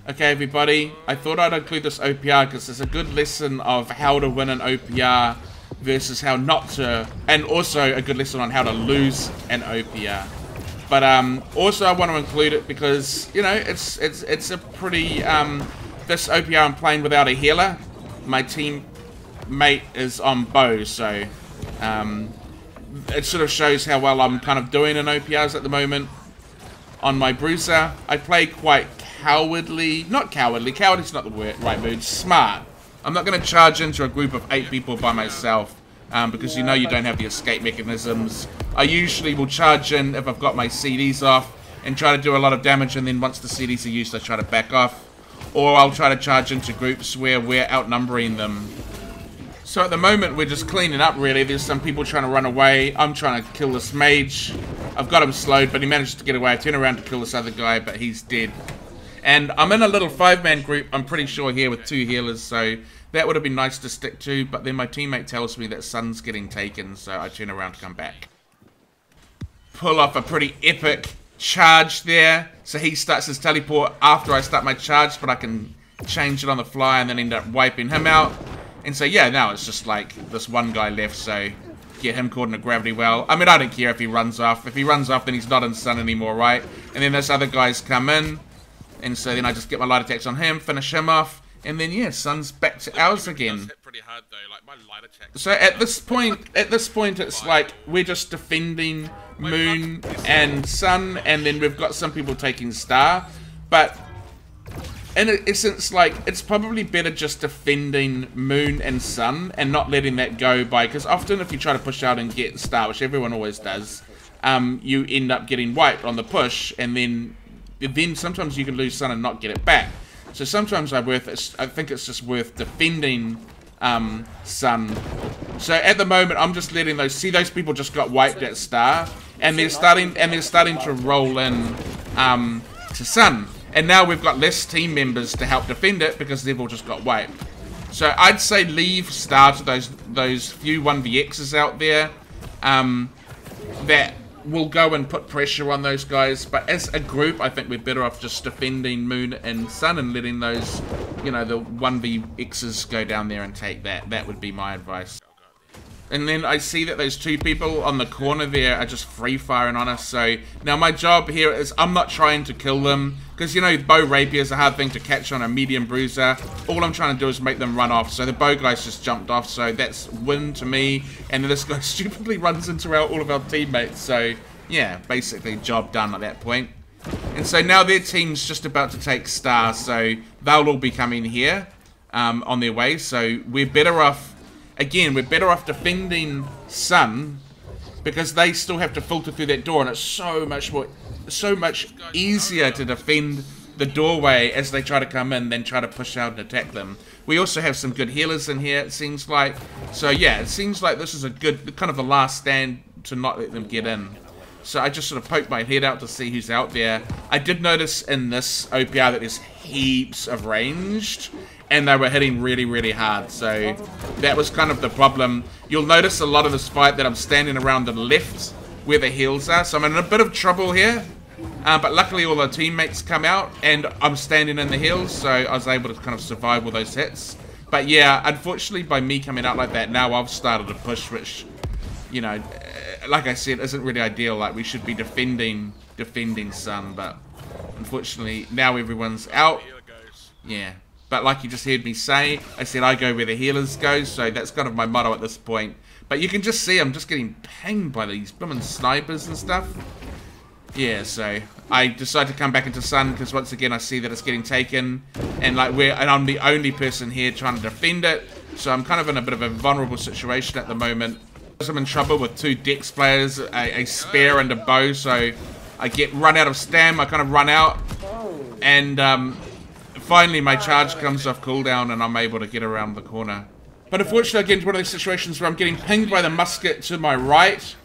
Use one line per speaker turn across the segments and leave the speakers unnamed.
Okay, everybody, I thought I'd include this OPR because it's a good lesson of how to win an OPR versus how not to, and also a good lesson on how to lose an OPR. But also I want to include it because, you know, it's a pretty, this OPR I'm playing without a healer. My teammate is on bow, so it sort of shows how well I'm kind of doing in OPRs at the moment. On my Bruiser, I play quite cowardly, not cowardly, cowardly's not the right word, smart. I'm not going to charge into a group of 8 people by myself, because you know you don't have the escape mechanisms. I usually will charge in if I've got my CDs off and try to do a lot of damage, and then once the CDs are used I try to back off. Or I'll try to charge into groups where we're outnumbering them. So at the moment we're just cleaning up really. There's some people trying to run away. I'm trying to kill this mage. I've got him slowed, but he managed to get away. I turn around to kill this other guy, but he's dead. And I'm in a little 5-man group, I'm pretty sure, here with 2 healers, so that would have been nice to stick to, but then my teammate tells me that Sun's getting taken, so I turn around to come back. Pull off a pretty epic charge there. So he starts his teleport after I start my charge, but I can change it on the fly and then end up wiping him out. And so yeah, now it's just like this one guy left, so get him caught in a gravity well. I mean, I don't care if he runs off. If he runs off, then he's not in Sun anymore, right? And then those other guys come in, and so then I just get my light attacks on him, finish him off, and then yeah, Sun's back to ours again. So at this point, it's like we're just defending Moon and Sun, and then we've got some people taking Star, but in essence, like, it's probably better just defending Moon and Sun and not letting that go by, because often if you try to push out and get Star, which everyone always does, you end up getting wiped on the push, and then sometimes you can lose Sun and not get it back. So sometimes I think it's just worth defending Sun. So at the moment, I'm just letting those people just got wiped at Star, and they're starting to roll in to Sun. And now we've got less team members to help defend it because they've all just got wiped. So I'd say leave Star to those few 1vx's out there that will go and put pressure on those guys. But as a group, I think we're better off just defending Moon and Sun and letting those, you know, the 1vx's go down there and take that. That would be my advice. And then I see that those 2 people on the corner there are just free firing on us. So now my job here is I'm not trying to kill them, because, you know, bow rapier is a hard thing to catch on a medium Bruiser. All I'm trying to do is make them run off. So the bow guys just jumped off, so that's win to me. And then this guy stupidly runs into all of our teammates. So yeah, basically job done at that point. And so now their team's just about to take Star, so they'll all be coming here on their way. So we're better off. Again, we're better off defending Sun because they still have to filter through that door, and it's so much easier to defend the doorway as they try to come in than try to push out and attack them. We also have some good healers in here, it seems like. So yeah, it seems like this is a good, kind of a last stand to not let them get in. So I just sort of poked my head out to see who's out there. I did notice in this OPR that there's heaps of ranged, and they were hitting really, really hard. So that was kind of the problem. You'll notice a lot of this fight that I'm standing around the left where the heals are. So I'm in a bit of trouble here. But luckily all the teammates come out, and I'm standing in the heals, so I was able to kind of survive all those hits. But yeah, unfortunately by me coming out like that, now I've started to push, which, you know, like I said, isn't really ideal. Like, we should be defending Sun, but unfortunately now everyone's out. Yeah, but like you just heard me say, I said I go where the healers go, so that's kind of my motto at this point. But you can just see I'm just getting pinged by these blooming snipers and stuff. Yeah, so I decided to come back into Sun because once again I see that it's getting taken, and I'm the only person here trying to defend it. So I'm kind of in a bit of a vulnerable situation at the moment. I'm in trouble with 2 Dex players, a spear and a bow, so I get run out of stam. I kind of run out, and finally my charge comes off cooldown and I'm able to get around the corner. But unfortunately I get into one of those situations where I'm getting pinged by the musket to my right.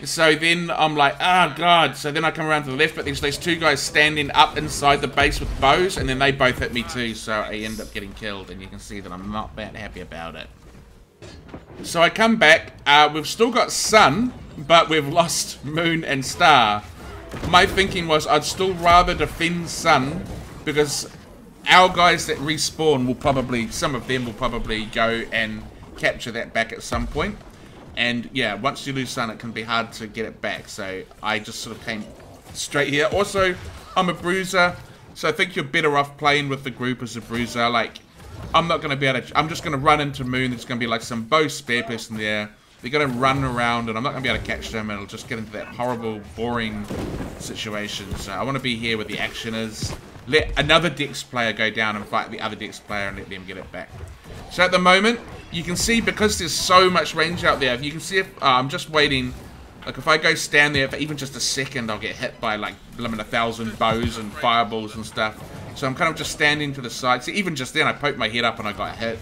So then I'm like, oh god. So then I come around to the left, but there's those 2 guys standing up inside the base with bows, and then they both hit me too, so I end up getting killed, and you can see that I'm not that happy about it. So I come back, we've still got Sun, but we've lost Moon and Star. My thinking was I'd still rather defend Sun, because our guys that respawn will probably, some of them will probably go and capture that back at some point. And yeah, once you lose sun, it can be hard to get it back. So I just sort of came straight here. Also, I'm a Bruiser, so I think you're better off playing with the group as a Bruiser. Like, I'm not going to be able to, I'm just going to run into Moon. There's going to be like some bow spare person there. They're going to run around, and I'm not going to be able to catch them, and it'll just get into that horrible, boring situation. So I want to be here where the action is. Let another Dex player go down and fight the other Dex player and let them get it back. So at the moment, you can see, because there's so much range out there, you can see if I'm just waiting. Like, if I go stand there for even just a second, I'll get hit by like 1,000 bows and fireballs and stuff. So I'm kind of just standing to the side. See, even just then, I poked my head up and I got hit.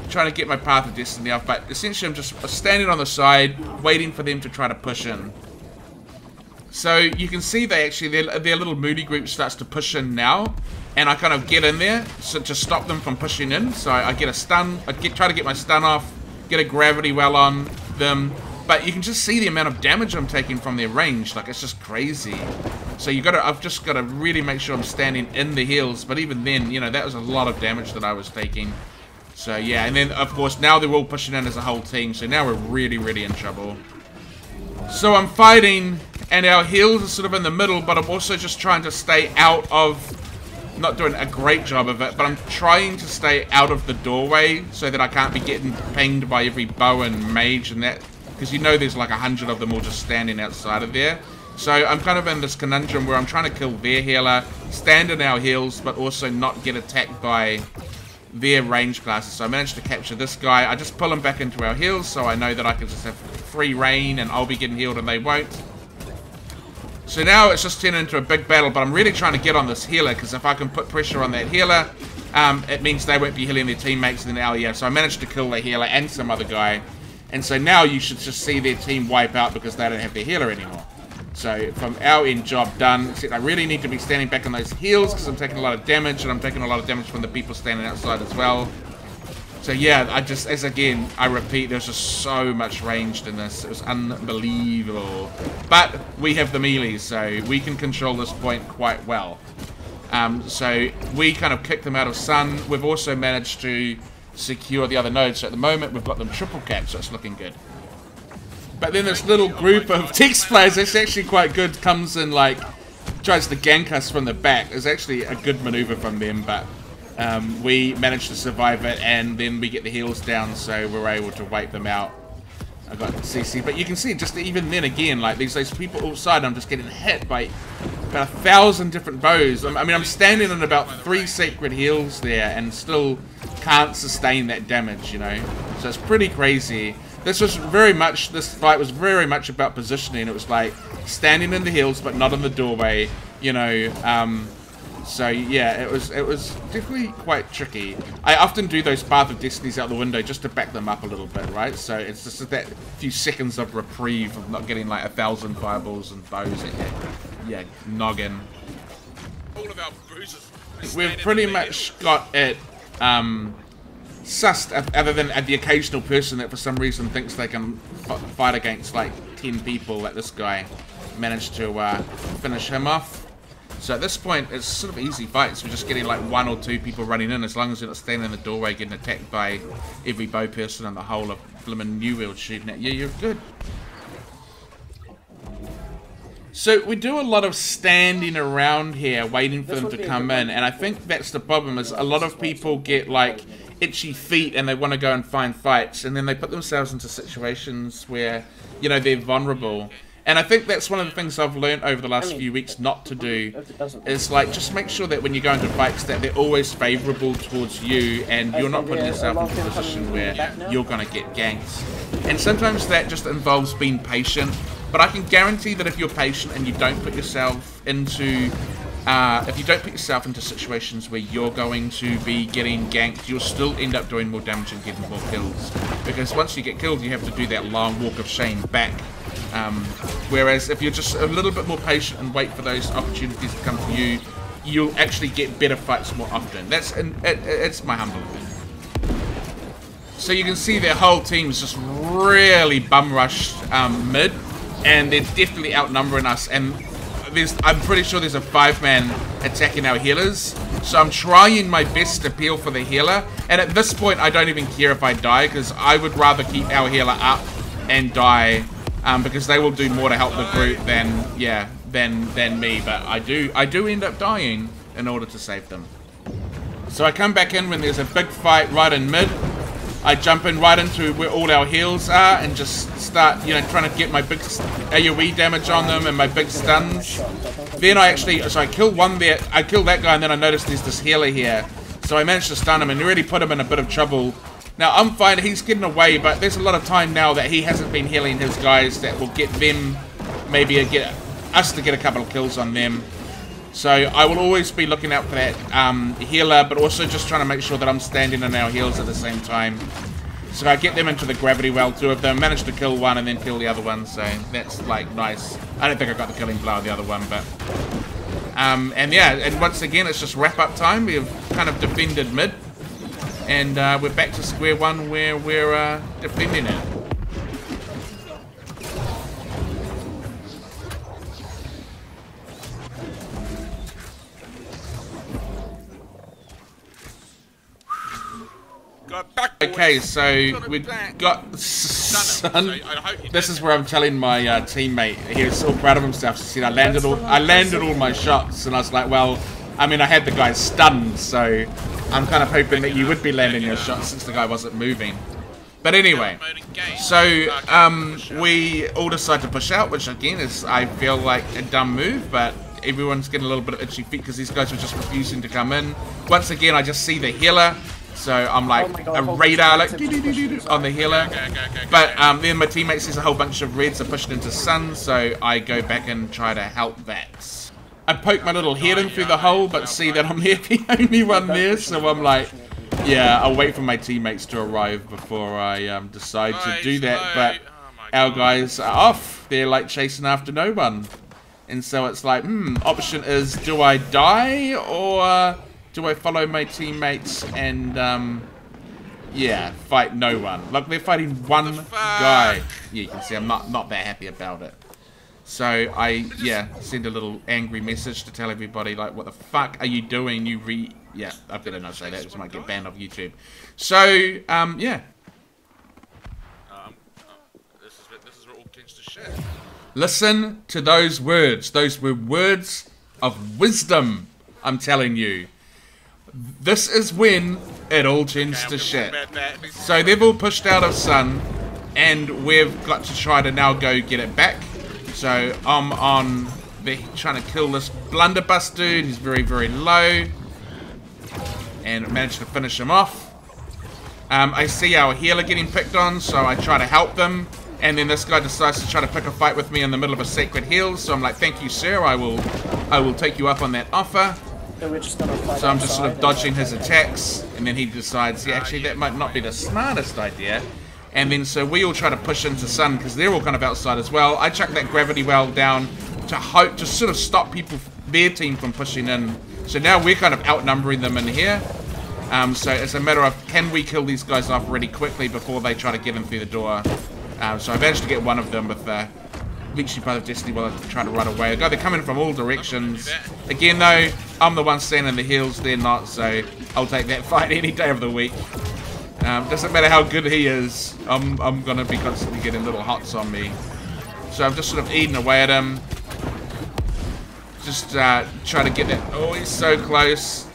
Trying to get my path of destiny off, but essentially I'm just standing on the side, waiting for them to try to push in. So you can see they actually, their little moody group starts to push in now, and I kind of get in there so to stop them from pushing in. So I get a stun, try to get my stun off, get a gravity well on them, but you can just see the amount of damage I'm taking from their range. Like, it's just crazy. So I've just got to really make sure I'm standing in the heals, but even then, you know, that was a lot of damage that I was taking. So yeah, and then of course now they're all pushing in as a whole team, so now we're really, really in trouble. So I'm fighting, and our heals are sort of in the middle, but I'm also just trying to stay out of, not doing a great job of it, but I'm trying to stay out of the doorway so that I can't be getting pinged by every bow and mage and that, because you know there's like 100 of them all just standing outside of there. So I'm kind of in this conundrum where I'm trying to kill their healer, stand in our heals, but also not get attacked by their range classes. So I managed to capture this guy. I just pull him back into our heals, so I know that I can just have free reign and I'll be getting healed and they won't. So now it's just turned into a big battle, but I'm really trying to get on this healer, because if I can put pressure on that healer, it means they won't be healing their teammates. And then, yeah, so I managed to kill the healer and some other guy. And so now you should just see their team wipe out because they don't have their healer anymore. So from our end, job done. Except I really need to be standing back on those heals because I'm taking a lot of damage, and I'm taking a lot of damage from the people standing outside as well. So yeah, again, I repeat, there's just so much ranged in this. It was unbelievable. But we have the melees, so we can control this point quite well. So we kind of kicked them out of sun. We've also managed to secure the other nodes. So at the moment, we've got them triple capped, so it's looking good. But then this little group of Dex players, that's actually quite good, comes and like tries to gank us from the back. It's actually a good maneuver from them, but we managed to survive it, and then we get the heals down, so we're able to wipe them out. I got CC, but you can see just even then again, like those people outside, I'm just getting hit by about 1,000 different bows. I mean, I'm standing in about 3 sacred heals there, and still can't sustain that damage, you know. So it's pretty crazy. This fight was very much about positioning. It was like standing in the hills, but not in the doorway, you know. So yeah, it was definitely quite tricky. I often do those Path of Destinies out the window just to back them up a little bit, right? So it's just that few seconds of reprieve of not getting like 1,000 fireballs and bows at your noggin. All of our bruises. We've pretty much got it sussed, other than the occasional person that for some reason thinks they can fight against like 10 people. Like this guy managed to finish him off. So at this point it's sort of easy fights. We're just getting like 1 or 2 people running in, as long as you're not standing in the doorway getting attacked by every bow person in the whole of blimmin' New World shooting at you. You're good. So we do a lot of standing around here waiting for them to come in, and I think that's the problem, is a lot of people get like itchy feet and they want to go and find fights, and then they put themselves into situations where, you know, they're vulnerable. And I think that's one of the things I've learned over the last few weeks not to do, is like just make sure that when you go into fights that they're always favourable towards you, and you're not putting yourself into a position where you're going to get ganked. And sometimes that just involves being patient, but I can guarantee that if you're patient and you don't put yourself into situations where you're going to be getting ganked, you'll still end up doing more damage and getting more kills. Because once you get killed, you have to do that long walk of shame back. Whereas if you're just a little bit more patient and wait for those opportunities to come to you, you'll actually get better fights more often. It's my humble opinion. So you can see their whole team is just really bum rushed mid, and they're definitely outnumbering us. And I'm pretty sure there's a 5-man attacking our healers. So I'm trying my best to peel for the healer. And at this point, I don't even care if I die, because I would rather keep our healer up and die, because they will do more to help the group than me. But I do end up dying in order to save them. So I come back in when there's a big fight right in mid. I jump in right into where all our heals are and just start, you know, trying to get my big AoE damage on them and my big stuns. Then I kill one there. I kill that guy, and then I notice there's this healer here. So I managed to stun him and really put him in a bit of trouble. Now I'm fine, he's getting away, but there's a lot of time now that he hasn't been healing his guys that will get them, maybe get us to get a couple of kills on them. So I will always be looking out for that healer, but also just trying to make sure that I'm standing on our heals at the same time. So I get them into the gravity well, 2 of them, manage to kill one and then kill the other one, so that's like nice. I don't think I got the killing blow on the other one, but and yeah, and once again it's just wrap up time. We've kind of defended mid, and we're back to square one where we're defending it. Okay, so we got Sun. This is where I'm telling my teammate. He was so proud of himself. He said, I landed all my shots, and I was like, well, I mean, I had the guy stunned, so I'm kind of hoping that you would be landing your shots since the guy wasn't moving. But anyway, so we all decide to push out, which again is, I feel like, a dumb move, but everyone's getting a little bit of itchy feet because these guys were just refusing to come in. Once again, I just see the healer. So I'm like a radar, like on the healer. But then my teammate sees a whole bunch of reds are pushed into Sun, so I go back and try to help that. I poke my little head in through the hole, but see that I'm the only one there, so I'm like, yeah, I'll wait for my teammates to arrive before I decide to do that. But our guys are off. They're like chasing after no one. And so it's like, option is, do I die or do I follow my teammates and, yeah, fight no one? Look, they're fighting one guy. Yeah, you can see I'm not that happy about it. So I, yeah, send a little angry message to tell everybody, like, what the fuck are you doing? Yeah, I better not say that, because I might get banned off YouTube. So, yeah. This is where it all tends to shit. Listen to those words. Those were words of wisdom, I'm telling you. This is when it all tends to shit. So they've all pushed out of Sun, and we've got to try to now go get it back. So I'm on, they're trying to kill this blunderbuss dude. He's very, very low, and managed to finish him off. I see our healer getting picked on, so I try to help them. And then this guy decides to try to pick a fight with me in the middle of a sacred heal. So I'm like, thank you, sir. I will take you up on that offer. So I'm just sort of dodging his attacks, and then he decides, yeah, actually that might not be the smartest idea. And then so we all try to push into Sun because they're all kind of outside as well. I chuck that gravity well down to sort of stop people, their team, from pushing in. So now we're kind of outnumbering them in here. So it's a matter of, can we kill these guys off really quickly before they try to get in through the door? So I managed to get one of them with literally by the destiny while I try to run away. They're coming from all directions. Again though, I'm the one standing in the hills, they're not, so I'll take that fight any day of the week. Doesn't matter how good he is, I'm gonna be constantly getting little hots on me. So I'm just sort of eating away at him. Just trying to get that. Oh, he's so close.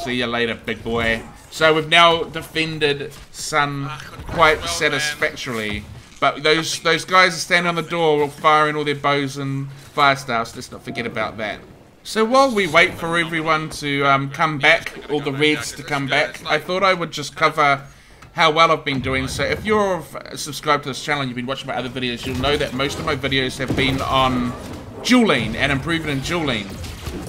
See you later, big boy. So we've now defended Sun quite satisfactorily. But those guys are standing on the door firing all their bows and fire staffs. Let's not forget about that. So while we wait for everyone to come back, all the reds to come back, I thought I would just cover how well I've been doing. So if you're subscribed to this channel and you've been watching my other videos, you'll know that most of my videos have been on dueling and improving in dueling.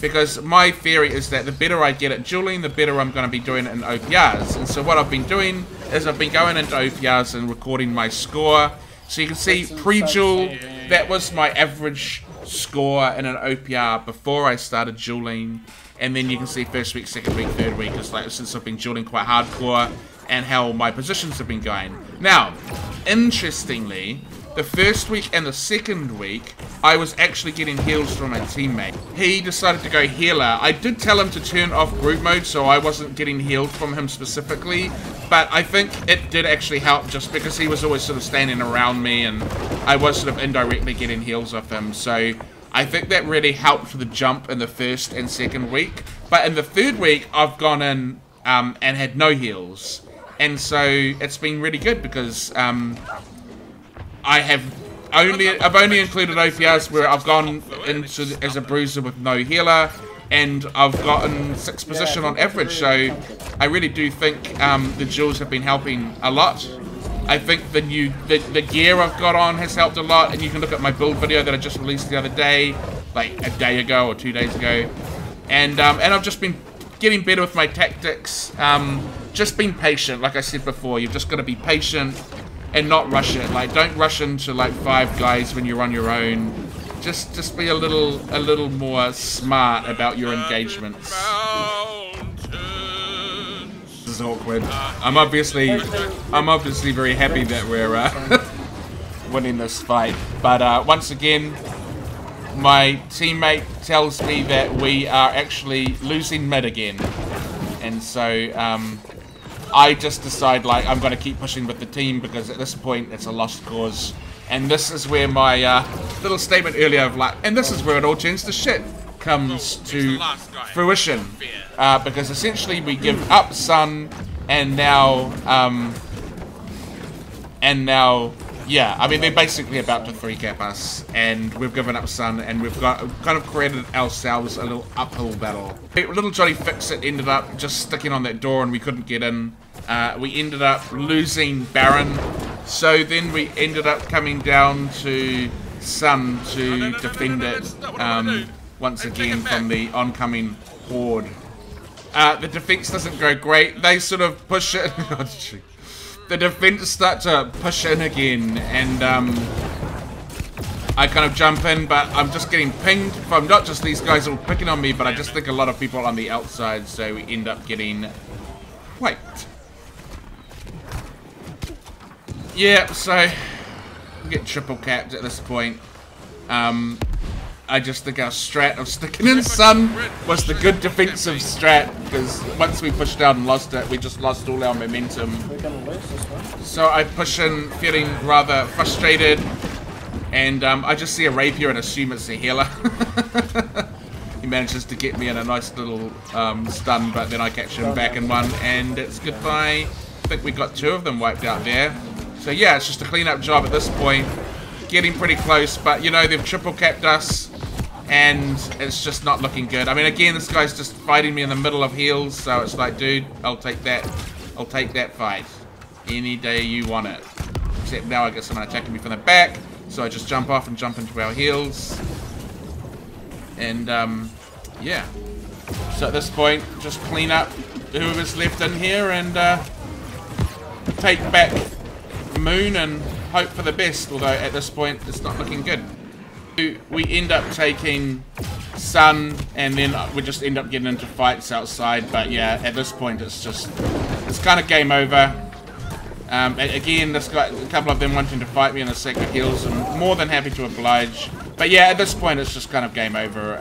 Because my theory is that the better I get at dueling, the better I'm going to be doing it in OPRs. And so what I've been doing is I've been going into OPRs and recording my score. So you can see pre-duel, that was my average score in an OPR before I started dueling. And then you can see first week, second week, third week, it's like since I've been dueling quite hardcore and how my positions have been going. Now, interestingly, the first week and the second week, I was actually getting heals from my teammate. He decided to go healer. I did tell him to turn off group mode, so I wasn't getting healed from him specifically, but I think it did actually help just because he was always sort of standing around me and I was sort of indirectly getting heals off him. So I think that really helped for the jump in the first and second week. But in the third week, I've gone in and had no heals. And so it's been really good because I've only included OPRs where I've gone into as a bruiser with no healer, and I've gotten 6th position on average. So I really do think the jewels have been helping a lot. I think the gear I've got on has helped a lot, and you can look at my build video that I just released the other day, like a day ago or 2 days ago, and I've just been getting better with my tactics. Just being patient, like I said before. You've just got to be patient and not rush it. Like, don't rush into like 5 guys when you're on your own. Just be a little more smart about your engagements. This is awkward. I'm obviously very happy that we're winning this fight. But once again, my teammate tells me that we are actually losing mid again, and so I just decide, like, I'm going to keep pushing with the team because at this point it's a lost cause. And this is where my little statement earlier of like, and this is where it all turns to shit comes to fruition. Because essentially we give up Sun, and now, yeah, I mean, they're basically about to 3-cap us, and we've given up Sun, and we've got kind of created ourselves a little uphill battle. Little Johnny Fix-It ended up just sticking on that door, and we couldn't get in. We ended up losing Baron, so then we ended up coming down to Sun to defend it once again from the oncoming horde. The defense doesn't go great. They sort of push it. The defense start to push in again, and I kind of jump in, but I'm just getting pinged from not just these guys all picking on me, but I just think a lot of people on the outside, so we end up getting wiped. Yeah, so we get triple capped at this point. I just think our strat of sticking in Sun was the good defensive strat, because once we pushed out and lost it, we just lost all our momentum. So I push in feeling rather frustrated, and I just see a rapier and assume it's a healer. He manages to get me in a nice little stun, but then I catch him back in one, and it's goodbye. I think we got 2 of them wiped out there. So yeah, it's just a clean-up job at this point. Getting pretty close, but you know, they've triple capped us, and it's just not looking good. I mean, again, this guy's just fighting me in the middle of heals, so it's like, dude, I'll take that fight any day you want it. Except now I get someone attacking me from the back, so I just jump off and jump into our heals. And yeah, so at this point, just clean up whoever's left in here and take back Moon and hope for the best, although at this point it's not looking good. We end up taking Sun, and then we just end up getting into fights outside, but yeah, at this point it's kind of game over. Again, this guy, a couple of them wanting to fight me in the sacred heals, I'm more than happy to oblige, but yeah, at this point it's just kind of game over.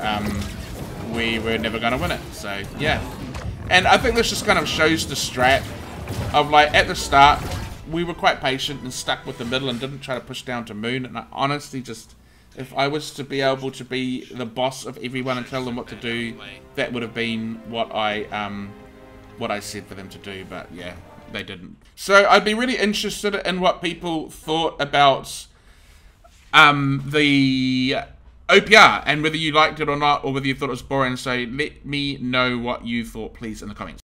We were never going to win it, so yeah. And I think this just kind of shows the strat of, like, at the start we were quite patient and stuck with the middle and didn't try to push down to Moon, and I honestly just, if I was to be able to be the boss of everyone and tell them what to do, that would have been what I said for them to do, but yeah, they didn't. So I'd be really interested in what people thought about the OPR, and whether you liked it or not, or whether you thought it was boring. So let me know what you thought, please, in the comments.